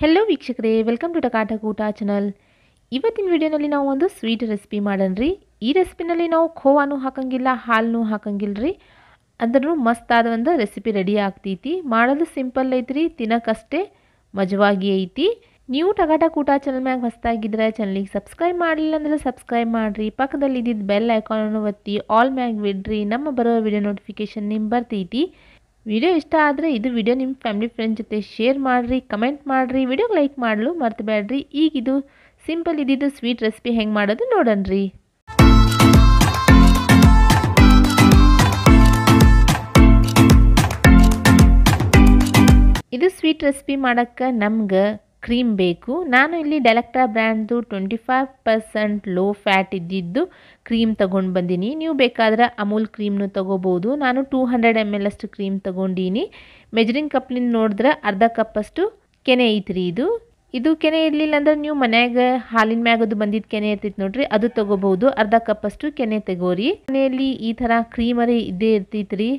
Hello ವೀಕ್ಷಕರೇ, welcome to ಟಕಾಟಕೂಟ channel. ಇವತ್ತಿನ ವಿಡಿಯೋನಲ್ಲಿ ನಾವು ಒಂದು ಸ್ವೀಟ್ ರೆಸಿಪಿ ಮಾಡೋಣ್ರಿ. ಈ ರೆಸಿಪಿನಲ್ಲಿ ನಾವು ಖೋವಾನು ಹಾಕಂಗಿಲ್ಲ, ಹಾಲನ್ನು ಹಾಕಂಗಿಲ್ಲ ರೀ. ಅಂದ್ರೂ ಮಸ್ತ್ ಆದ ಒಂದು ರೆಸಿಪಿ ರೆಡಿ ಆಗ್ತೈತಿ. ಮಾಡೋದು ಸಿಂಪಲ್ ಐತ್ರಿ, ತಿನ್ನಕ್ಕಷ್ಟೇ ಮಜವಾಗಿ ಐತಿ. ನೀವು ಟಕಾಟಕೂಟ ಚಾನಲ್ ಮ್ಯಾಗ ಹೊಸದಾಗಿದ್ರೆ ಚಾನಲಿಗೆ ಸಬ್ಸ್ಕ್ರೈಬ್ ಮಾಡಲಿಲ್ಲ ಅಂದ್ರೆ ಸಬ್ಸ್ಕ್ರೈಬ್ ಮಾಡಿರಿ. ಪಕ್ಕದಲ್ಲಿ ಇದ್ದಿದ್ದು ಬೆಲ್ ಐಕಾನನ್ನು ಒತ್ತಿ ಆಲ್ ಮ್ಯಾಗ ಬಿಡ್ರಿ. ನಮ್ಮ ಬರೋ ವಿಡಿಯೋ ನೋಟಿಫಿಕೇಶನ್ ನಿಮ್ಗೆ ಬರ್ತೈತಿ. ವಿಡಿಯೋ ಇಷ್ಟ ಆದರೆ ಇದು ವಿಡಿಯೋ ನಿಮ್ಮ ಫ್ಯಾಮಿಲಿ ಫ್ರೆಂಡ್ಸ್ ಜೊತೆ ಶೇರ್ ಮಾಡಿರಿ, ಕಮೆಂಟ್ ಮಾಡಿರಿ, ವಿಡಿಯೋಗೆ ಲೈಕ್ ಮಾಡಲು ಮರ್ತಬೇಡ್ರಿ. ಈಗ ಇದು ಸಿಂಪಲ್ ಇದ್ದಿದ್ದು ಸ್ವೀಟ್ ರೆಸಿಪಿ ಹೆಂಗೆ ಮಾಡೋದು ನೋಡೋಣ್ರಿ. ಇದು ಸ್ವೀಟ್ ರೆಸಿಪಿ ಮಾಡೋಕ್ಕೆ ನಮ್ಗೆ ಕ್ರೀಮ್ ಬೇಕು. ನಾನು ಇಲ್ಲಿ ಡೆಲೆಕ್ಟ್ರಾ ಬ್ರ್ಯಾಂಡ್ದು 25% ಲೋ ಫ್ಯಾಟ್ ಇದ್ದಿದ್ದು ಕ್ರೀಮ್ ತೊಗೊಂಡು ಬಂದೀನಿ. ನೀವು ಬೇಕಾದ್ರೆ ಅಮೂಲ್ ಕ್ರೀಮ್ನು ತೊಗೋಬೋದು. ನಾನು 200 ml ಅಷ್ಟು ಕ್ರೀಮ್ ತೊಗೊಂಡೀನಿ. ಮೆಜರಿಂಗ್ ಕಪ್ಲಿಂದ ನೋಡಿದ್ರೆ ಅರ್ಧ ಕಪ್ಪಷ್ಟು ಕೆನೆ ಐತ್ರಿ. ಇದು ಕೆನೆ ಇರಲಿಲ್ಲ ಅಂದ್ರೆ ನೀವು ಮನ್ಯಾಗ ಹಾಲಿನ ಮ್ಯಾಗದು ಬಂದಿದ್ದು ಕೆನೆ ಇರ್ತೈತಿ ನೋಡ್ರಿ, ಅದು ತೊಗೋಬೋದು. ಅರ್ಧ ಕಪ್ಪಷ್ಟು ಕೆನೆ ತಗೋರಿ. ಮನೆಯಲ್ಲಿ ಈ ಥರ ಕ್ರೀಮರಿ ಇದ್ದೇ ಇರ್ತೈತ್ರಿ.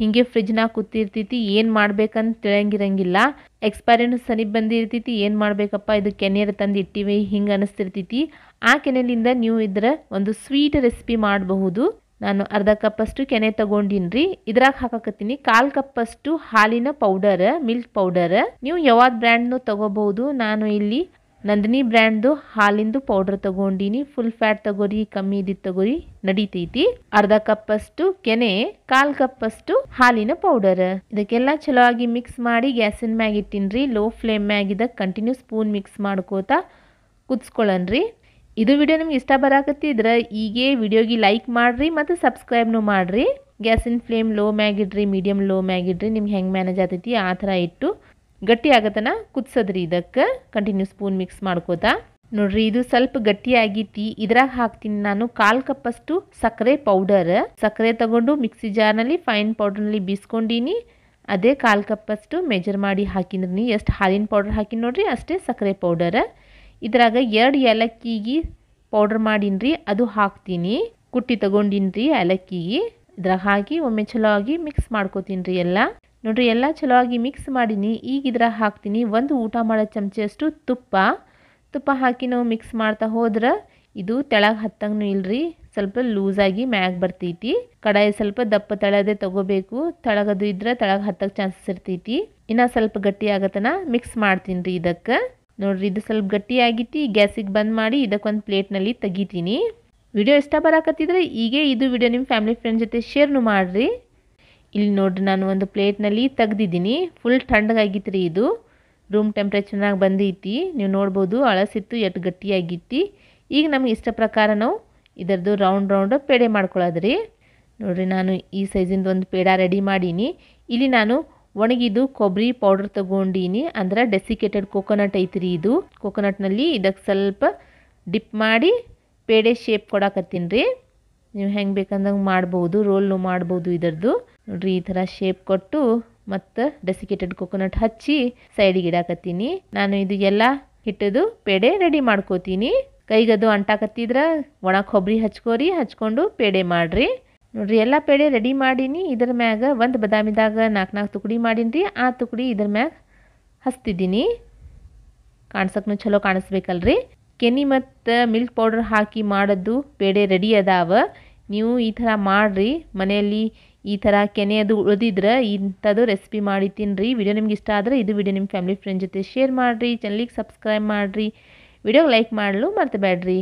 ಹಿಂಗೆ ಫ್ರಿಜ್ನಾಗ ಕೂತಿರ್ತೈತಿ, ಏನು ಮಾಡ್ಬೇಕಂತ ತಿಳಿಯಂಗಿರಂಗಿಲ್ಲ. ಎಕ್ಸ್ಪೈರಿನೂ ಸನಿಪ್ ಬಂದಿರ್ತೈತಿ, ಏನು ಮಾಡಬೇಕಪ್ಪ ಇದು ಕೆನೆಯರು ತಂದು ಇಟ್ಟಿವಿ ಹಿಂಗೆ ಅನಿಸ್ತಿರ್ತೈತಿ. ಆ ಕೆನೆಲಿಂದ ನೀವು ಇದ್ರೆ ಒಂದು ಸ್ವೀಟ್ ರೆಸಿಪಿ ಮಾಡಬಹುದು. ನಾನು ಅರ್ಧ ಕಪ್ಪಷ್ಟು ಕೆನೆ ತೊಗೊಂಡಿನ್ರಿ. ಇದ್ರಾಗ ಹಾಕಕತ್ತೀನಿ 1/4 ಕಪ್ಪಷ್ಟು ಹಾಲಿನ ಪೌಡರ್, ಮಿಲ್ಕ್ ಪೌಡರ್. ನೀವು ಯಾವ್ದು ಬ್ರ್ಯಾಂಡ್ನು ತೊಗೋಬಹುದು. ನಾನು ಇಲ್ಲಿ ನಂದಿನಿ ಬ್ರ್ಯಾಂಡ್ದು ಹಾಲಿಂದು ಪೌಡರ್ ತೊಗೊಂಡಿನಿ. ಫುಲ್ ಫ್ಯಾಟ್ ತಗೋರಿ, ಕಮ್ಮಿ ಇದ್ದಿದ್ದು ತಗೋರಿ, ನಡೀತೈತಿ. ಅರ್ಧ ಕಪ್ಪಷ್ಟು ಕೆನೆ, 1/4 ಕಪ್ಪಷ್ಟು ಹಾಲಿನ ಪೌಡರ್. ಇದಕ್ಕೆಲ್ಲ ಚಲೋ ಆಗಿ ಮಿಕ್ಸ್ ಮಾಡಿ ಗ್ಯಾಸಿನ ಮ್ಯಾಗ ಇಟ್ಟಿನ್ರಿ. ಲೋ ಫ್ಲೇಮ್ ಮ್ಯಾಗಿದ ಕಂಟಿನ್ಯೂ ಸ್ಪೂನ್ ಮಿಕ್ಸ್ ಮಾಡ್ಕೋತಾ ಕುದಿಸ್ಕೊಳ್ಳನ್ರಿ. ಇದು ವಿಡಿಯೋ ನಿಮ್ಗೆ ಇಷ್ಟ ಬರಾಕತ್ತಿದ್ರೆ ಈಗೇ ವಿಡಿಯೋಗೆ ಲೈಕ್ ಮಾಡಿರಿ ಮತ್ತು ಸಬ್ಸ್ಕ್ರೈಬ್ನು ಮಾಡಿರಿ. ಗ್ಯಾಸಿನ ಫ್ಲೇಮ್ ಲೋ ಮ್ಯಾಗಿಡ್ರಿ, ಮೀಡಿಯಮ್ ಲೋ ಮ್ಯಾಗಿಡ್ರಿ. ನಿಮ್ಗೆ ಹೆಂಗೆ ಮ್ಯಾನೇಜ್ ಆಗ್ತೈತಿ ಆ ಥರ ಇಟ್ಟು ಗಟ್ಟಿ ಆಗತನ ಕುದಿಸೋದ್ರಿ. ಇದಕ್ಕೆ ಕಂಟಿನ್ಯೂ ಸ್ಪೂನ್ ಮಿಕ್ಸ್ ಮಾಡ್ಕೋತಾ ನೋಡ್ರಿ. ಇದು ಸ್ವಲ್ಪ ಗಟ್ಟಿ ಆಗೈತಿ. ಇದ್ರಾಗ ಹಾಕ್ತೀನಿ ನಾನು 1/4 ಕಪ್ಪಷ್ಟು ಸಕ್ಕರೆ ಪೌಡರ್. ಸಕ್ಕರೆ ತಗೊಂಡು ಮಿಕ್ಸಿ ಜಾರ್ನಲ್ಲಿ ಫೈನ್ ಪೌಡರ್ನಲ್ಲಿ ಬೀಸ್ಕೊಂಡೀನಿ. ಅದೇ 1/4 ಕಪ್ಪಷ್ಟು ಮೆಜರ್ ಮಾಡಿ ಹಾಕಿದ್ರಿ. ಎಷ್ಟು ಹಾಲಿನ ಪೌಡರ್ ಹಾಕಿನಿ ನೋಡ್ರಿ, ಅಷ್ಟೇ ಸಕ್ಕರೆ ಪೌಡರ್. ಇದ್ರಾಗ 2 ಏಲಕ್ಕಿಗೆ ಪೌಡರ್ ಮಾಡೀನ್ರಿ, ಅದು ಹಾಕ್ತೀನಿ. ಕುಟ್ಟಿ ತಗೊಂಡಿನ್ರಿ ಏಲಕ್ಕಿಗೆ. ಇದ್ರಾಗ ಹಾಕಿ ಒಮ್ಮೆ ಚಲೋ ಆಗಿ ಮಿಕ್ಸ್ ಮಾಡ್ಕೋತೀನಿ ಎಲ್ಲ. ನೋಡ್ರಿ ಎಲ್ಲ ಚಲೋ ಆಗಿ ಮಿಕ್ಸ್ ಮಾಡೀನಿ. ಈಗ ಇದ್ರಾಗ ಹಾಕ್ತೀನಿ 1 ಊಟ ಮಾಡೋ ಚಮಚಷ್ಟು ತುಪ್ಪ ಹಾಕಿ ನಾವು ಮಿಕ್ಸ್ ಮಾಡ್ತಾ ಹೋದ್ರೆ ಇದು ತೆಳಗೆ ಹತ್ತಂಗೂ ಇಲ್ರಿ, ಸ್ವಲ್ಪ ಲೂಸಾಗಿ ಮ್ಯಾಗ್ ಬರ್ತೈತಿ. ಕಡಾಯಿ ಸ್ವಲ್ಪ ದಪ್ಪ ತಳದೇ ತಗೋಬೇಕು. ತಳಗದು ಇದ್ರೆ ತೆಳಗೆ ಹತ್ತಕ್ಕೆ ಚಾನ್ಸಸ್ ಇರ್ತೈತಿ. ಇನ್ನು ಸ್ವಲ್ಪ ಗಟ್ಟಿ ಆಗತನ ಮಿಕ್ಸ್ ಮಾಡ್ತೀನಿ ರೀ. ಇದಕ್ಕೆ ನೋಡ್ರಿ ಇದು ಸ್ವಲ್ಪ ಗಟ್ಟಿ ಆಗಿತ್ತು. ಗ್ಯಾಸಿಗೆ ಬಂದ್ ಮಾಡಿ ಇದಕ್ಕೊಂದು ಪ್ಲೇಟ್ನಲ್ಲಿ ತೆಗಿತೀನಿ. ವಿಡಿಯೋ ಇಷ್ಟ ಬರಾಕತ್ತಿದ್ರೆ ಈಗೇ ಇದು ವಿಡಿಯೋ ನಿಮ್ಮ ಫ್ಯಾಮಿಲಿ ಫ್ರೆಂಡ್ ಜೊತೆ ಶೇರ್ನು ಮಾಡಿರಿ. ಇಲ್ಲಿ ನೋಡ್ರಿ ನಾನು ಒಂದು ಪ್ಲೇಟ್ನಲ್ಲಿ ತೆಗ್ದಿದ್ದೀನಿ. ಫುಲ್ ತಣ್ಣಗಾಗಿತ್ತು ರೀ. ಇದು ರೂಮ್ ಟೆಂಪ್ರೇಚರ್ನಾಗ ಬಂದೈತಿ. ನೀವು ನೋಡ್ಬೋದು ಅಳಸಿತ್ತು ಎಷ್ಟು ಗಟ್ಟಿಯಾಗಿತ್ತು. ಈಗ ನಮ್ಗೆ ಇಷ್ಟ ಪ್ರಕಾರ ನಾವು ಇದರದ್ದು ರೌಂಡ್ ಪೇಡೆ ಮಾಡ್ಕೊಳ್ಳೋದ್ರಿ. ನೋಡ್ರಿ ನಾನು ಈ ಸೈಜಿಂದ ಒಂದು ಪೇಡ ರೆಡಿ ಮಾಡೀನಿ. ಇಲ್ಲಿ ನಾನು ಒಣಗಿದು ಕೊಬ್ಬರಿ ಪೌಡರ್ ತೊಗೊಂಡೀನಿ. ಅಂದ್ರೆ ಡೆಸಿಕೇಟೆಡ್ ಕೋಕೋನಟ್ ಐತ್ರಿ. ಇದು ಕೋಕೋನಟ್ನಲ್ಲಿ ಇದಕ್ಕೆ ಸ್ವಲ್ಪ ಡಿಪ್ ಮಾಡಿ ಪೇಡೆ ಶೇಪ್ ಕೊಡಕತ್ತೀನಿ ರೀ. ನೀವು ಹೆಂಗೆ ಬೇಕಂದಂಗೆ ಮಾಡ್ಬೋದು, ರೋಲ್ನು ಮಾಡ್ಬೋದು. ಇದರದ್ದು ನೋಡ್ರಿ ಈ ಥರ ಶೇಪ್ ಕೊಟ್ಟು ಮತ್ತು ಡೆಸಿಕೇಟೆಡ್ ಕೋಕೋನಟ್ ಹಚ್ಚಿ ಸೈಡಿಗೆ ಇಡಾಕತ್ತೀನಿ. ನಾನು ಇದು ಎಲ್ಲ ಹಿಟ್ಟದು ಪೇಡೆ ರೆಡಿ ಮಾಡ್ಕೋತೀನಿ. ಕೈಗದು ಅಂಟಾಕತ್ತಿದ್ರೆ ಒಣ ಕೊಬ್ಬರಿ ಹಚ್ಕೊಂಡು ಪೇಡೆ ಮಾಡಿರಿ. ನೋಡ್ರಿ ಎಲ್ಲ ಪೇಡೆ ರೆಡಿ ಮಾಡೀನಿ. ಇದ್ರ ಮ್ಯಾಗ ಒಂದು ಬದಾಮಿದಾಗ 4 ತುಕಡಿ ಮಾಡೀನಿ ರೀ. ಆ ತುಕಡಿ ಇದ್ರ ಮ್ಯಾಗ ಹಚ್ತಿದ್ದೀನಿ. ಕಾಣ್ಸಕ್ನು ಚಲೋ ಕಾಣಿಸ್ಬೇಕಲ್ರಿ. ಕೆನೆ ಮತ್ತು ಮಿಲ್ಕ್ ಪೌಡರ್ ಹಾಕಿ ಮಾಡೋದು ಪೇಡೆ ರೆಡಿ ಅದಾವ. ನೀವು ಈ ಥರ ಮಾಡಿರಿ. ಮನೆಯಲ್ಲಿ ಈ ಥರ ಕೆನೆ ಅದು ಉಳಿದಿದ್ರೆ ಇಂಥದ್ದು ರೆಸಿಪಿ ಮಾಡಿ ತಿನ್ನಿರಿ. ವಿಡಿಯೋ ನಿಮ್ಗೆ ಇಷ್ಟ ಆದರೆ ಇದು ವಿಡಿಯೋ ನಿಮ್ಮ ಫ್ಯಾಮಿಲಿ ಫ್ರೆಂಡ್ ಜೊತೆ ಶೇರ್ ಮಾಡಿರಿ. ಚಾನಲಿಗೆ ಸಬ್ಸ್ಕ್ರೈಬ್ ಮಾಡಿರಿ. ವಿಡಿಯೋಗೆ ಲೈಕ್ ಮಾಡಲು ಮರ್ತಬೇಡ್ರಿ.